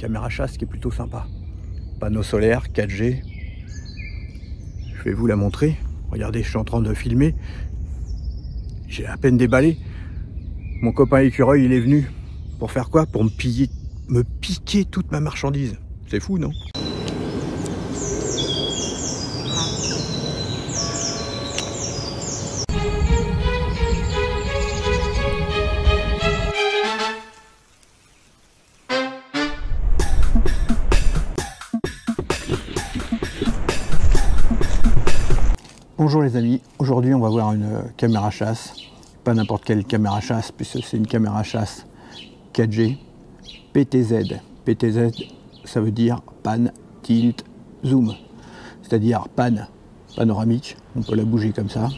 caméra chasse qui est plutôt sympa. Panneau solaire, 4G. Je vais vous la montrer. Regardez, je suis en train de filmer. J'ai à peine déballé. Mon copain écureuil, il est venu. Pour faire quoi? Pour me piquer toute ma marchandise. C'est fou, non? Bonjour les amis, aujourd'hui on va voir une caméra chasse, pas n'importe quelle caméra chasse puisque c'est une caméra chasse 4G PTZ. PTZ ça veut dire pan, tilt, zoom, c'est-à-dire pan, panoramique, on peut la bouger comme ça,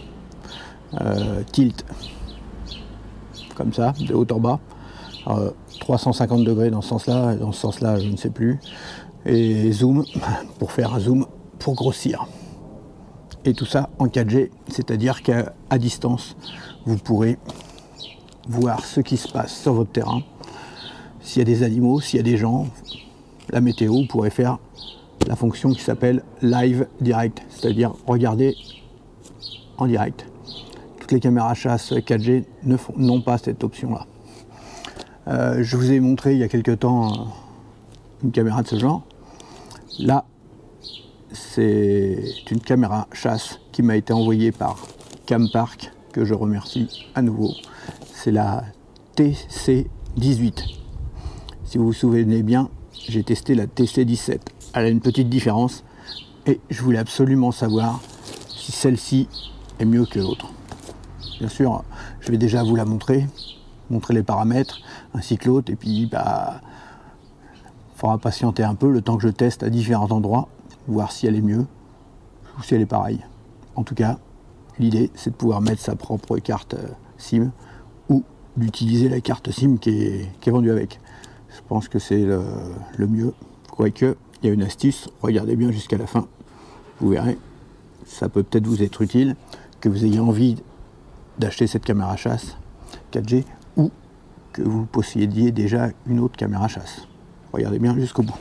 tilt, comme ça, de haut en bas, 350 degrés dans ce sens-là, et dans ce sens-là je ne sais plus, et zoom, pour faire un zoom pour grossir. Et tout ça en 4G, c'est-à-dire qu'à distance, vous pourrez voir ce qui se passe sur votre terrain. S'il y a des animaux, s'il y a des gens, la météo, vous pourrez faire la fonction qui s'appelle Live Direct, c'est-à-dire regarder en direct. Toutes les caméras chasse 4G n'ont pas cette option-là. Je vous ai montré il y a quelques temps une caméra de ce genre. Là, c'est une caméra chasse qui m'a été envoyée par Campark, que je remercie à nouveau. C'est la TC18. Si vous vous souvenez bien, j'ai testé la TC17. Elle a une petite différence et je voulais absolument savoir si celle-ci est mieux que l'autre. Bien sûr, je vais déjà vous la montrer les paramètres, ainsi que l'autre, et puis il faudra patienter un peu le temps que je teste à différents endroits, voir si elle est mieux ou si elle est pareille. En tout cas, l'idée c'est de pouvoir mettre sa propre carte SIM ou d'utiliser la carte SIM qui est vendue avec. Je pense que c'est le mieux, quoique il y a une astuce, regardez bien jusqu'à la fin, vous verrez, ça peut peut-être vous être utile, que vous ayez envie d'acheter cette caméra chasse 4G ou que vous possédiez déjà une autre caméra chasse. Regardez bien jusqu'au bout.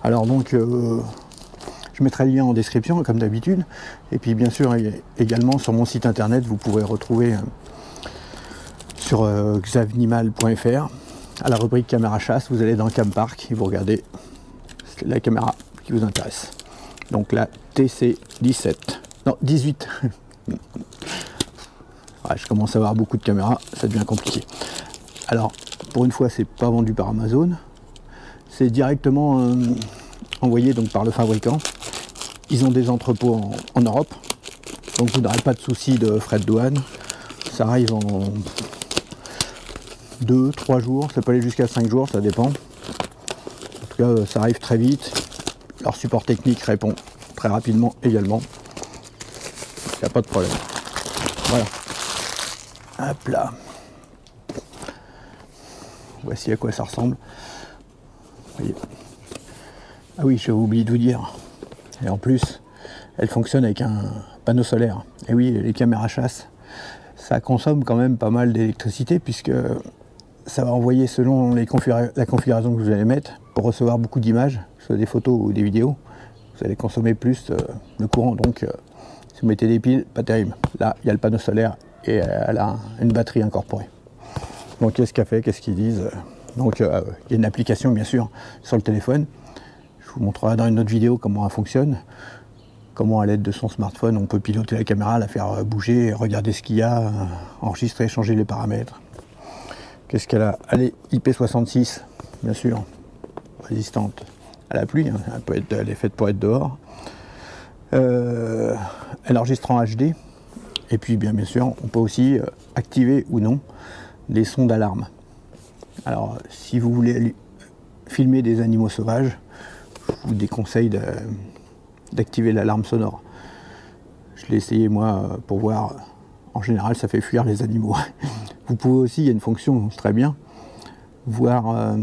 Alors donc, je mettrai le lien en description comme d'habitude, et puis bien sûr également sur mon site internet vous pourrez retrouver sur xavnimal.fr à la rubrique caméra chasse, vous allez dans Campark et vous regardez la caméra qui vous intéresse. Donc la TC17, non 18. Ouais, je commence à avoir beaucoup de caméras, ça devient compliqué. Alors pour une fois c'est pas vendu par Amazon, c'est directement envoyé donc par le fabricant. Ils ont des entrepôts en Europe, donc vous n'aurez pas de souci de frais de douane. Ça arrive en 2-3 jours, ça peut aller jusqu'à 5 jours, ça dépend. En tout cas, ça arrive très vite. Leur support technique répond très rapidement également. Il n'y a pas de problème. Voilà. Hop là. Voici à quoi ça ressemble. Vous voyez. Ah oui, j'ai oublié de vous dire. Et en plus, elle fonctionne avec un panneau solaire. Et oui, les caméras chasse, ça consomme quand même pas mal d'électricité puisque ça va envoyer selon la configuration que vous allez mettre pour recevoir beaucoup d'images, soit des photos ou des vidéos. Vous allez consommer plus le courant. Donc, si vous mettez des piles, pas terrible. Là, il y a le panneau solaire et elle a une batterie incorporée. Donc, qu'est-ce qu'elle fait? Qu'est-ce qu'ils disent? Donc, il y a une application, bien sûr, sur le téléphone. Je vous montrerai dans une autre vidéo comment elle fonctionne, comment à l'aide de son smartphone on peut piloter la caméra, la faire bouger, regarder ce qu'il y a, enregistrer, changer les paramètres. Qu'est-ce qu'elle a? Elle est IP66, bien sûr, résistante à la pluie, hein. Elle est faite pour être dehors. Elle enregistre en HD, et puis bien sûr on peut aussi activer ou non les sons d'alarme. Alors si vous voulez filmer des animaux sauvages, je vous déconseille d'activer l'alarme sonore. Je l'ai essayé moi pour voir, en général ça fait fuir les animaux. Vous pouvez aussi, il y a une fonction très bien, voir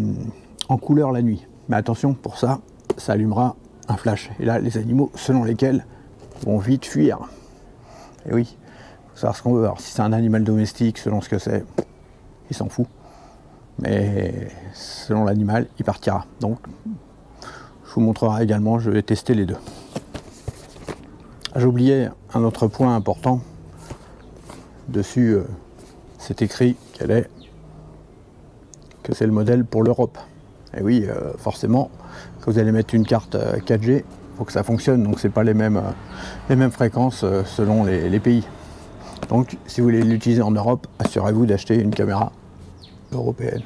en couleur la nuit. Mais attention, pour ça, ça allumera un flash. Et là, les animaux, selon lesquels, vont vite fuir. Et oui, il faut savoir ce qu'on veut. Alors si c'est un animal domestique, selon ce que c'est, il s'en fout. mais selon l'animal, il partira. Donc, je vous montrerai également, je vais tester les deux. J'ai oublié un autre point important. Dessus, c'est écrit que c'est le modèle pour l'Europe. Et oui, forcément, quand vous allez mettre une carte 4G, il faut que ça fonctionne. Donc, c'est pas les mêmes fréquences selon les pays. Donc, si vous voulez l'utiliser en Europe, assurez-vous d'acheter une caméra européenne.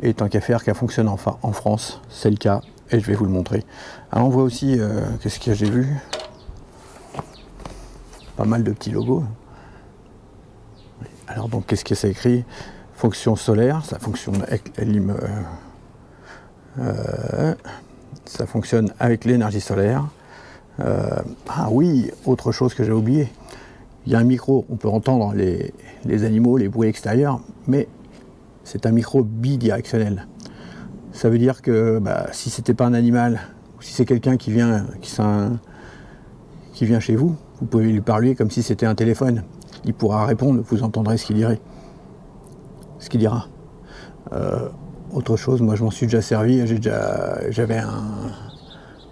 Et tant qu'à faire, qu'elle fonctionne enfin en France, c'est le cas. Et je vais vous le montrer. Alors, on voit aussi, qu'est-ce que j'ai vu? Pas mal de petits logos. Alors, donc, qu'est-ce que c'est écrit? Fonction solaire, ça fonctionne avec ça fonctionne avec l'énergie solaire. Ah oui, autre chose que j'ai oublié. Il y a un micro, on peut entendre les animaux, les bruits extérieurs, mais c'est un micro bidirectionnel. Ça veut dire que si c'était pas un animal, ou si c'est quelqu'un qui vient chez vous, vous pouvez lui parler comme si c'était un téléphone. Il pourra répondre, vous entendrez ce qu'il dira. Autre chose, moi je m'en suis déjà servi, j'avais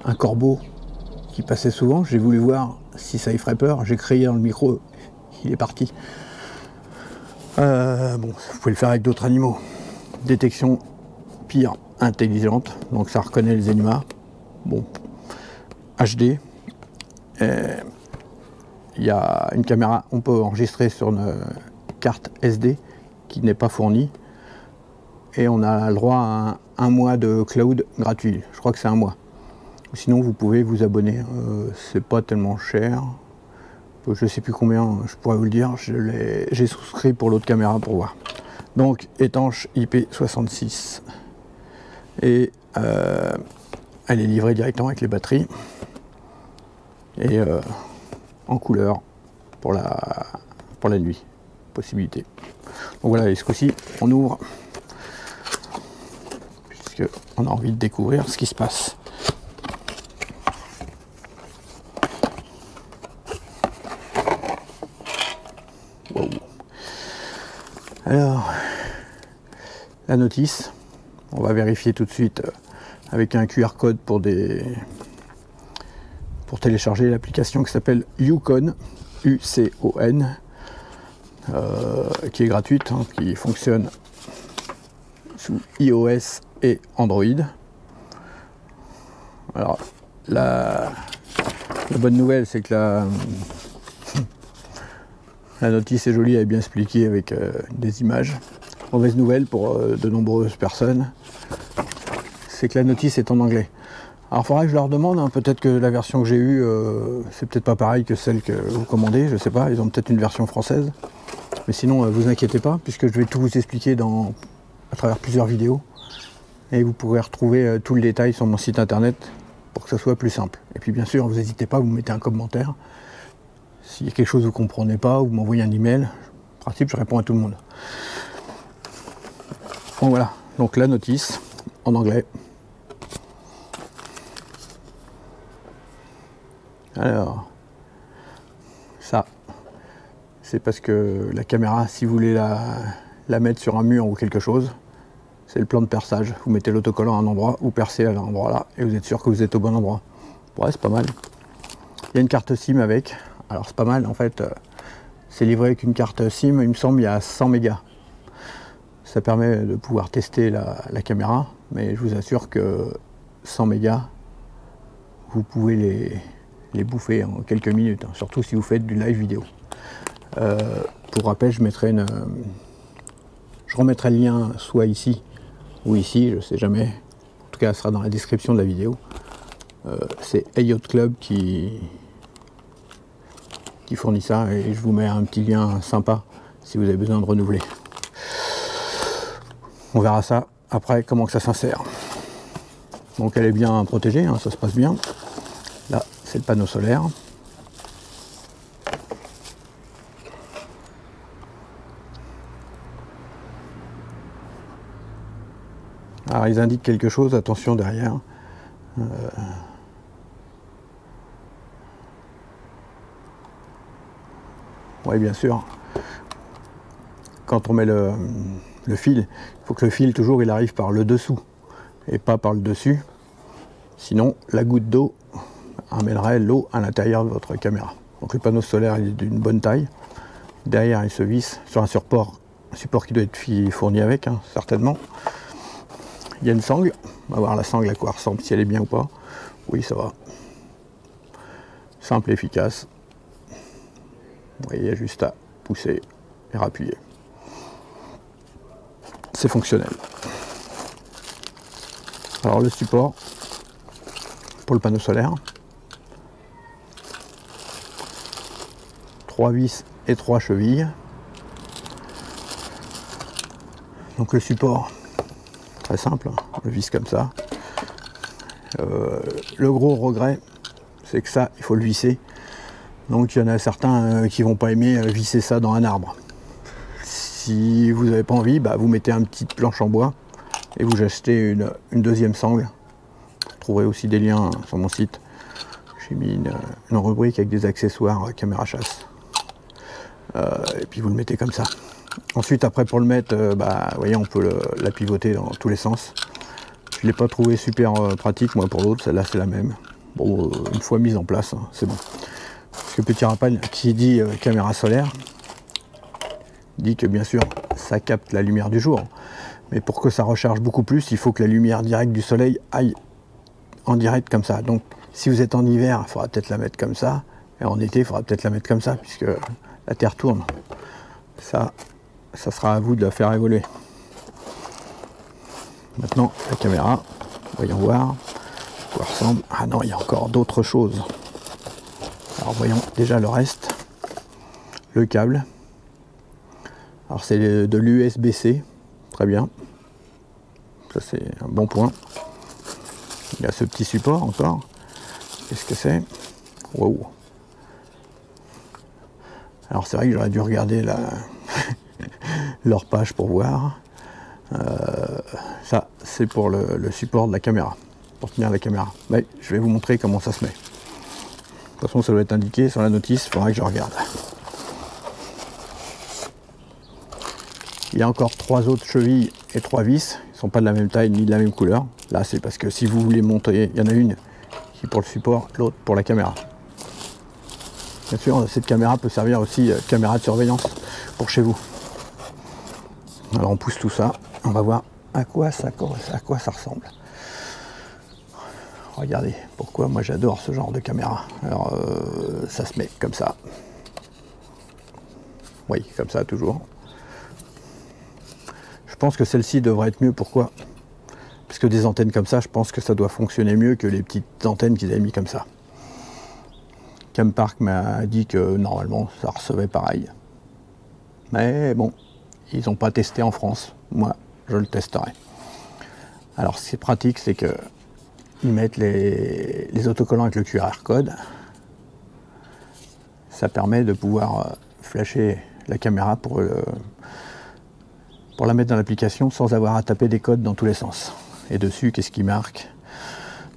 un corbeau qui passait souvent, j'ai voulu voir si ça y ferait peur, j'ai crié dans le micro, il est parti. Bon, vous pouvez le faire avec d'autres animaux. Détection pire intelligente, donc ça reconnaît les animaux. Bon, HD. Il y a une caméra, on peut enregistrer sur une carte SD qui n'est pas fournie. Et on a le droit à un mois de cloud gratuit. Je crois que c'est un mois. Sinon, vous pouvez vous abonner. C'est pas tellement cher. Je sais plus combien, je pourrais vous le dire. J'ai souscrit pour l'autre caméra pour voir. Donc, étanche IP66. Et elle est livrée directement avec les batteries. Et en couleur pour la nuit. Possibilité. Donc voilà, et ce coup-ci, on ouvre. On a envie de découvrir ce qui se passe. Wow. Alors, la notice, on va vérifier tout de suite avec un QR code pour télécharger l'application qui s'appelle Ucon, UCON, qui est gratuite, hein, qui fonctionne sous iOS et Android. Alors la bonne nouvelle, c'est que la notice est jolie, elle est bien expliquée avec des images. Mauvaise nouvelle pour de nombreuses personnes, c'est que la notice est en anglais. Alors il faudra que je leur demande, hein, peut-être que la version que j'ai eue, c'est peut-être pas pareil que celle que vous commandez, je sais pas, ils ont peut-être une version française. Mais sinon, vous inquiétez pas, puisque je vais tout vous expliquer à travers plusieurs vidéos. Et vous pourrez retrouver tout le détail sur mon site internet pour que ce soit plus simple. Et puis bien sûr, vous n'hésitez pas, vous mettez un commentaire. S'il y a quelque chose que vous ne comprenez pas, ou vous m'envoyez un email. En principe, je réponds à tout le monde. Bon voilà, donc la notice en anglais. Alors, ça, c'est parce que la caméra, si vous voulez la mettre sur un mur ou quelque chose, c'est le plan de perçage. Vous mettez l'autocollant à un endroit, vous percez à l'endroit là, et vous êtes sûr que vous êtes au bon endroit. Ouais, c'est pas mal. Il y a une carte SIM avec. Alors c'est pas mal, en fait, c'est livré avec une carte SIM, il me semble, il y a 100 mégas. Ça permet de pouvoir tester la caméra, mais je vous assure que 100 mégas, vous pouvez les bouffer en quelques minutes, hein, surtout si vous faites du live vidéo. Pour rappel, je remettrai le lien soit ici ou ici, je sais jamais. En tout cas, ce sera dans la description de la vidéo. C'est Yacht Club qui fournit ça, et je vous mets un petit lien sympa si vous avez besoin de renouveler. On verra ça après, comment que ça s'insère. Donc elle est bien protégée, hein, ça se passe bien. Là, c'est le panneau solaire. Alors ils indiquent quelque chose, attention derrière. Oui, bien sûr. Quand on met Le fil, il faut que le fil toujours il arrive par le dessous et pas par le dessus. Sinon, la goutte d'eau amènerait l'eau à l'intérieur de votre caméra. Donc le panneau solaire il est d'une bonne taille. Derrière, il se visse sur un support qui doit être fourni avec, hein, certainement. Il y a une sangle. On va voir la sangle à quoi elle ressemble, si elle est bien ou pas. Oui, ça va. Simple et efficace. Vous voyez, il y a juste à pousser et rappuyer. C'est fonctionnel. Alors le support pour le panneau solaire. 3 vis et 3 chevilles. Donc le support, très simple, on le visse comme ça. Le gros regret, c'est que ça, il faut le visser. Donc il y en a certains qui vont pas aimer visser ça dans un arbre. Si vous n'avez pas envie, bah, vous mettez une petite planche en bois et vous achetez une deuxième sangle. Vous trouverez aussi des liens sur mon site. J'ai mis une rubrique avec des accessoires caméra chasse. Et puis vous le mettez comme ça. Ensuite, après pour le mettre, bah, vous voyez, on peut la pivoter dans tous les sens. Je ne l'ai pas trouvé super pratique, moi pour l'autre, celle-là c'est la même. Bon, une fois mise en place, hein, c'est bon. Parce que petit rappel, qui dit caméra solaire, dit que bien sûr ça capte la lumière du jour. Mais pour que ça recharge beaucoup plus, il faut que la lumière directe du soleil aille en direct comme ça. Donc si vous êtes en hiver, il faudra peut-être la mettre comme ça. Et en été, il faudra peut-être la mettre comme ça, puisque la Terre tourne. Ça sera à vous de la faire évoluer. Maintenant, la caméra, voyons voir à quoi ressemble. Ah non, il y a encore d'autres choses. Alors voyons déjà le reste. Le câble. Alors c'est de l'USB-C, très bien. Ça c'est un bon point. Il y a ce petit support encore. Qu'est-ce que c'est? Wow. Alors c'est vrai que j'aurais dû regarder leur page pour voir. Ça c'est pour le support de la caméra, pour tenir la caméra. Mais je vais vous montrer comment ça se met. De toute façon ça doit être indiqué sur la notice, il faudra que je regarde. Il y a encore 3 autres chevilles et 3 vis. Ils ne sont pas de la même taille ni de la même couleur. Là c'est parce que si vous voulez monter, il y en a une qui est pour le support, l'autre pour la caméra. Bien sûr, cette caméra peut servir aussi caméra de surveillance pour chez vous. Alors on pousse tout ça, on va voir à quoi ça ressemble. Regardez, pourquoi moi j'adore ce genre de caméra. Alors ça se met comme ça. Oui, comme ça toujours. Je pense que celle-ci devrait être mieux, pourquoi? Parce que des antennes comme ça, je pense que ça doit fonctionner mieux que les petites antennes qu'ils avaient mis comme ça. Campark m'a dit que normalement ça recevait pareil. Mais bon, ils n'ont pas testé en France. Moi, je le testerai. Alors, ce qui est pratique, c'est que ils mettent les autocollants avec le QR code. Ça permet de pouvoir flasher la caméra pour la mettre dans l'application sans avoir à taper des codes dans tous les sens. Et dessus, qu'est-ce qu'il marque?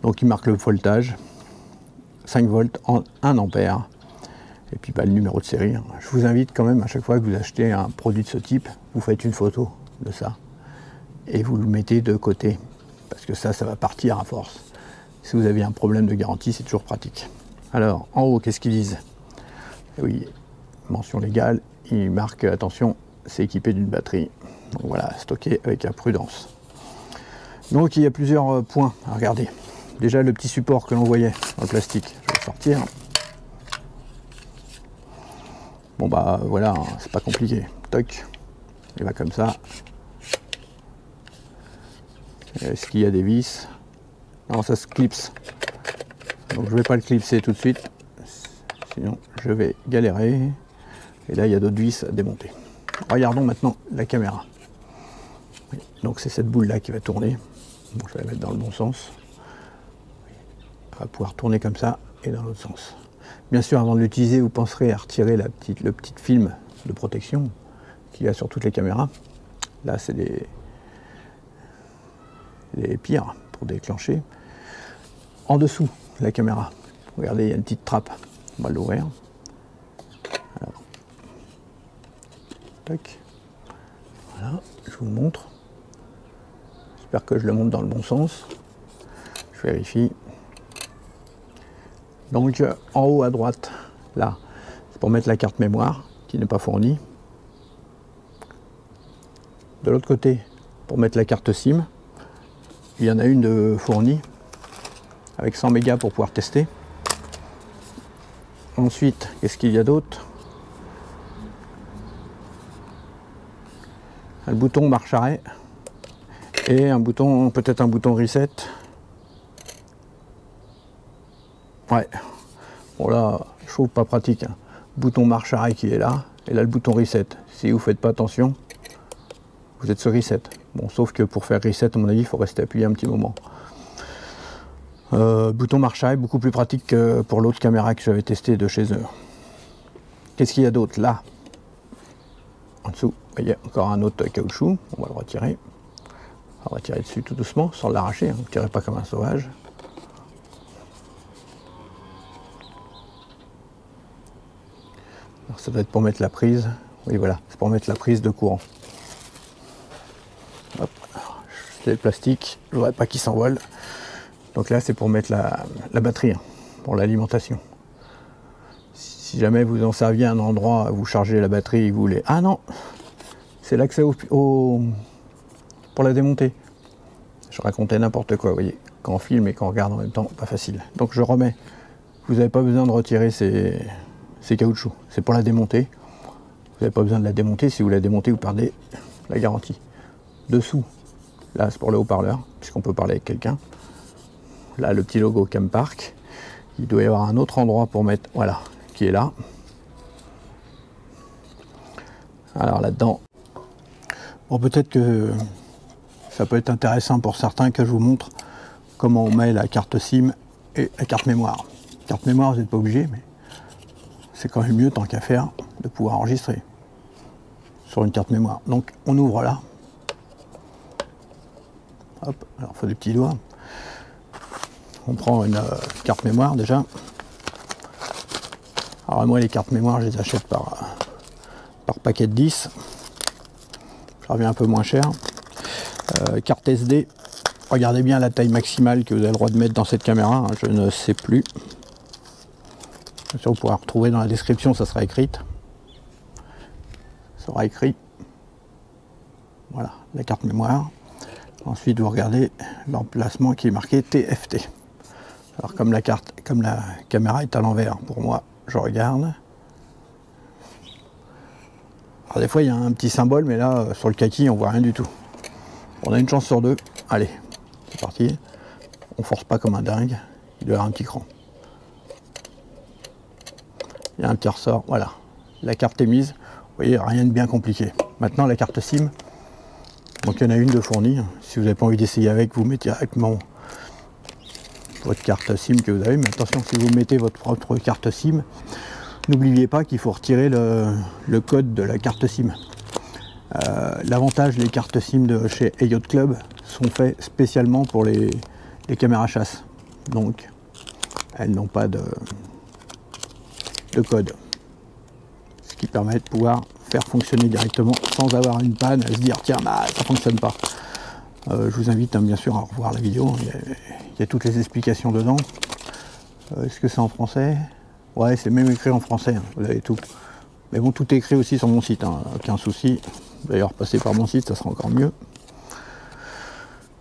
Donc, il marque le voltage. 5 volts en 1 ampère. Et puis bah, le numéro de série. Je vous invite quand même à chaque fois que vous achetez un produit de ce type, vous faites une photo de ça et vous le mettez de côté. Parce que ça va partir à force. Si vous avez un problème de garantie, c'est toujours pratique. Alors, en haut, qu'est-ce qu'ils disent? Oui, mention légale, il marque, attention, c'est équipé d'une batterie. Donc voilà, stocké avec prudence. Donc il y a plusieurs points à regarder. Déjà le petit support que l'on voyait dans le plastique, je vais le sortir. Bon bah voilà, c'est pas compliqué. Toc, il va comme ça. Est-ce qu'il y a des vis? Non, ça se clipse. Donc je vais pas le clipser tout de suite, sinon je vais galérer. Et là il y a d'autres vis à démonter. Regardons maintenant la caméra. Donc c'est cette boule là qui va tourner. Bon, je vais la mettre dans le bon sens. On va pouvoir tourner comme ça et dans l'autre sens. Bien sûr, avant de l'utiliser, vous penserez à retirer le petit film de protection qu'il y a sur toutes les caméras. Là, c'est les pires pour déclencher. En dessous, la caméra. Regardez, il y a une petite trappe. On va l'ouvrir. Alors, tac. Voilà. Voilà, je vous le montre. J'espère que je le montre dans le bon sens. Je vérifie. Donc en haut à droite, là, c'est pour mettre la carte mémoire qui n'est pas fournie. De l'autre côté, pour mettre la carte SIM, il y en a une de fournie avec 100 mégas pour pouvoir tester. Ensuite, qu'est-ce qu'il y a d'autre? Un bouton marche arrêt et un bouton, peut-être un bouton reset. Ouais, bon là, je trouve pas pratique. Hein. Bouton marche arrêt qui est là, et là le bouton reset. Si vous faites pas attention, vous êtes sur reset. Bon, sauf que pour faire reset, à mon avis, il faut rester appuyé un petit moment. Bouton marche arrêt, beaucoup plus pratique que pour l'autre caméra que j'avais testé de chez eux. Qu'est-ce qu'il y a d'autre là? En dessous, vous voyez, encore un autre caoutchouc. On va le retirer. On va retirer dessus tout doucement, sans l'arracher. Hein. Ne tirez pas comme un sauvage. Alors, ça doit être pour mettre la prise. Oui, voilà, c'est pour mettre la prise de courant. Hop, c'est le plastique. Je ne voudrais pas qu'il s'envole. Donc là, c'est pour mettre la batterie, hein, pour l'alimentation. Si jamais vous en serviez à un endroit, vous chargez la batterie et vous voulez... Ah non, c'est l'accès pour la démonter. Je racontais n'importe quoi, vous voyez. Quand on filme et qu'on regarde en même temps, pas facile. Donc je remets. Vous n'avez pas besoin de retirer ces caoutchoucs. C'est pour la démonter. Vous n'avez pas besoin de la démonter. Si vous la démontez, vous perdez la garantie. Dessous, là, c'est pour le haut-parleur, puisqu'on peut parler avec quelqu'un. Là, le petit logo Campark. Il doit y avoir un autre endroit pour mettre, voilà, qui est là. Alors là-dedans, bon, peut-être que ça peut être intéressant pour certains que je vous montre comment on met la carte SIM et la carte mémoire. Carte mémoire, vous n'êtes pas obligé, mais c'est quand même mieux, tant qu'à faire, de pouvoir enregistrer sur une carte mémoire. Donc on ouvre là. Hop, alors il faut des petits doigts. On prend une carte mémoire déjà. Alors moi les cartes mémoire je les achète par paquet de 10. Ça revient un peu moins cher. Carte SD. Regardez bien la taille maximale que vous avez le droit de mettre dans cette caméra. Hein, je ne sais plus. Bien sûr vous pourrez retrouver dans la description, ça sera écrit. Ça sera écrit. Voilà, la carte mémoire. Ensuite vous regardez l'emplacement qui est marqué TFT. Alors comme la caméra est à l'envers, pour moi, je regarde. Alors des fois il y a un petit symbole, mais là sur le kaki on voit rien du tout. On a une chance sur deux. Allez, c'est parti. On force pas comme un dingue. Il doit y avoir un petit cran. Il y a un petit ressort. Voilà. La carte est mise. Vous voyez, rien de bien compliqué. Maintenant la carte SIM. Donc il y en a une de fournie. Si vous n'avez pas envie d'essayer avec, vous mettez directement votre carte SIM que vous avez. Mais attention, si vous mettez votre propre carte SIM, n'oubliez pas qu'il faut retirer le code de la carte SIM. L'avantage des cartes SIM de chez Yacht Club sont faites spécialement pour les caméras chasse. Donc elles n'ont pas de code. Ce qui permet de pouvoir faire fonctionner directement sans avoir une panne, à se dire tiens bah ça fonctionne pas. Je vous invite bien sûr à revoir la vidéo, il y a toutes les explications dedans. Est-ce que c'est en français? Ouais, c'est même écrit en français, hein, vous avez tout. Mais bon, tout est écrit aussi sur mon site, hein, aucun souci. D'ailleurs, passez par mon site, ça sera encore mieux.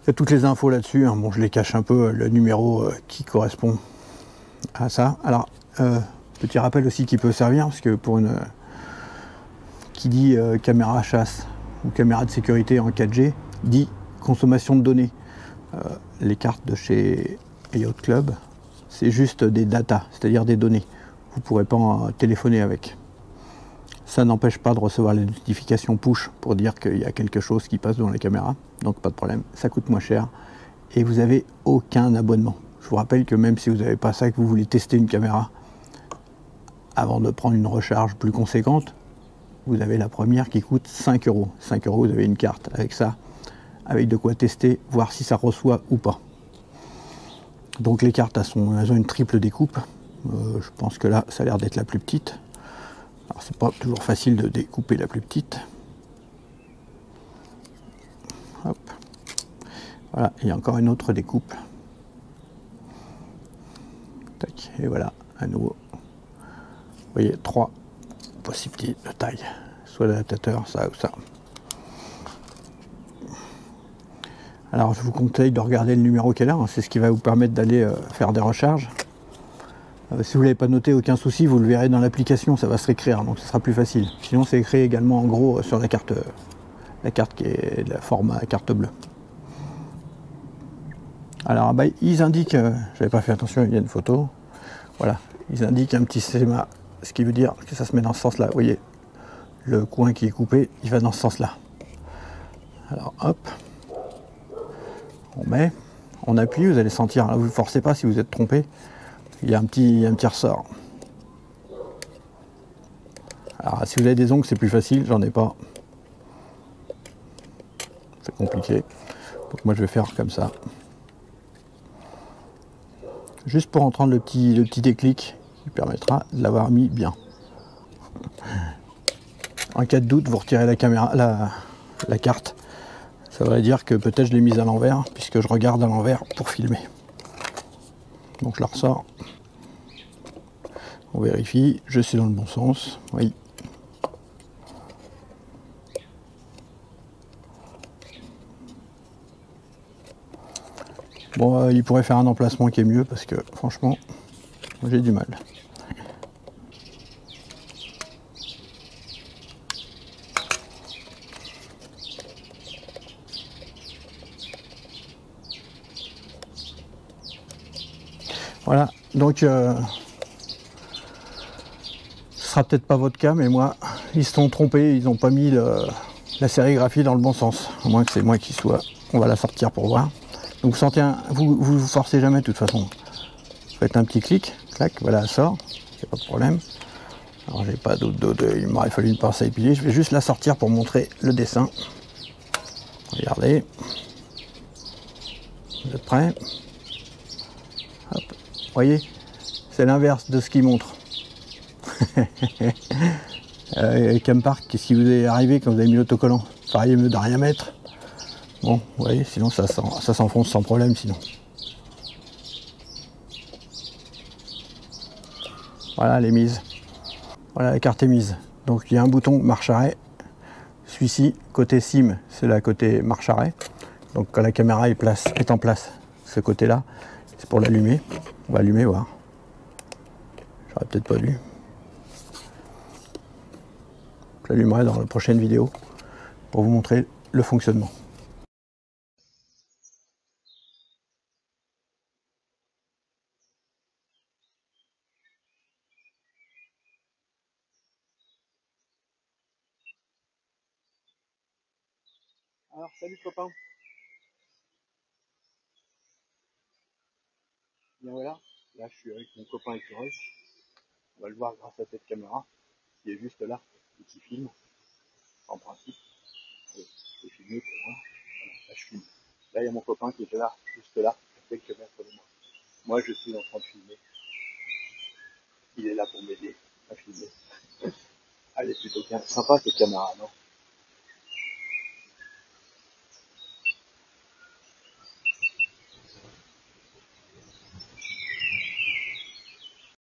Il y a toutes les infos là-dessus, hein. Bon, je les cache un peu, le numéro qui correspond à ça. Alors, petit rappel aussi qui peut servir, parce que pour une... qui dit caméra chasse ou caméra de sécurité en 4G, dit consommation de données. Les cartes de chez Yacht Club, c'est juste des datas, c'est-à-dire des données. Vous ne pourrez pas en téléphoner avec. Ça n'empêche pas de recevoir les notifications push pour dire qu'il y a quelque chose qui passe dans les caméras. Donc pas de problème, ça coûte moins cher. Et vous n'avez aucun abonnement. Je vous rappelle que même si vous n'avez pas ça, que vous voulez tester une caméra, avant de prendre une recharge plus conséquente, vous avez la première qui coûte 5 €. 5 €, vous avez une carte avec ça, avec de quoi tester, voir si ça reçoit ou pas. Donc les cartes, elles ont une triple découpe. Je pense que là, ça a l'air d'être la plus petite. Alors c'est pas toujours facile de découper la plus petite. Voilà, il y a encore une autre découpe. Tac, et voilà, à nouveau. Vous voyez, 3 possibilités de taille. Soit l'adaptateur, ça ou ça. Alors je vous conseille de regarder le numéro qui est là, hein, c'est ce qui va vous permettre d'aller faire des recharges. Si vous ne l'avez pas noté, aucun souci, vous le verrez dans l'application, ça va se réécrire, donc ce sera plus facile. Sinon c'est écrit également en gros sur la carte qui est de la format carte bleue. Alors bah, ils indiquent, j'avais pas fait attention, il y a une photo, voilà, ils indiquent un petit schéma, ce qui veut dire que ça se met dans ce sens-là. Vous voyez, le coin qui est coupé, il va dans ce sens-là. Alors hop, on met, on appuie, vous allez sentir, là, vous ne forcez pas si vous êtes trompé, il y a un petit ressort. Alors si vous avez des ongles c'est plus facile, j'en ai pas. C'est compliqué. Donc moi je vais faire comme ça. Juste pour entendre le petit déclic qui permettra de l'avoir mis bien. En cas de doute, vous retirez la caméra, la carte. Ça veut dire que peut-être je l'ai mise à l'envers, puisque je regarde à l'envers pour filmer. Donc je la ressors. On vérifie, je suis dans le bon sens. Oui. Bon, il pourrait faire un emplacement qui est mieux, parce que franchement, j'ai du mal. Voilà, donc ce sera peut-être pas votre cas, mais moi, ils se sont trompés, ils n'ont pas mis la sérigraphie dans le bon sens. À moins que c'est moi qui soit. On va la sortir pour voir. Donc vous sentez vous forcez jamais de toute façon. Vous faites un petit clic, clac, voilà, elle sort, il n'y a pas de problème. Alors j'ai pas d'autre, il m'aurait fallu une pince à épiler, je vais juste la sortir pour montrer le dessin. Regardez. Vous êtes prêts? Hop. Vous voyez, c'est l'inverse de ce qu'il montre. Campark, qu'est-ce qui vous est arrivé quand vous avez mis l'autocollant? Feriez mieux de rien mettre. Bon, vous voyez, sinon ça s'enfonce sans problème sinon. Voilà, elle est mise. Voilà, la carte est mise. Donc il y a un bouton marche arrêt. Celui-ci, côté SIM, c'est la côté marche arrêt. Donc quand la caméra est en place, ce côté-là, c'est pour l'allumer. On va allumer, voir. J'aurais peut-être pas dû. Je l'allumerai dans la prochaine vidéo pour vous montrer le fonctionnement. Alors, salut copain. Bien voilà, là je suis avec mon copain écureuil. On va le voir grâce à cette caméra qui est juste là et qui filme. En principe, je vais filmer pour voir. Voilà, là je filme. Là il y a mon copain qui est là, juste là, à quelques mètres de moi. Moi je suis en train de filmer. Il est là pour m'aider à filmer. Elle est plutôt bien sympa cette caméra, non?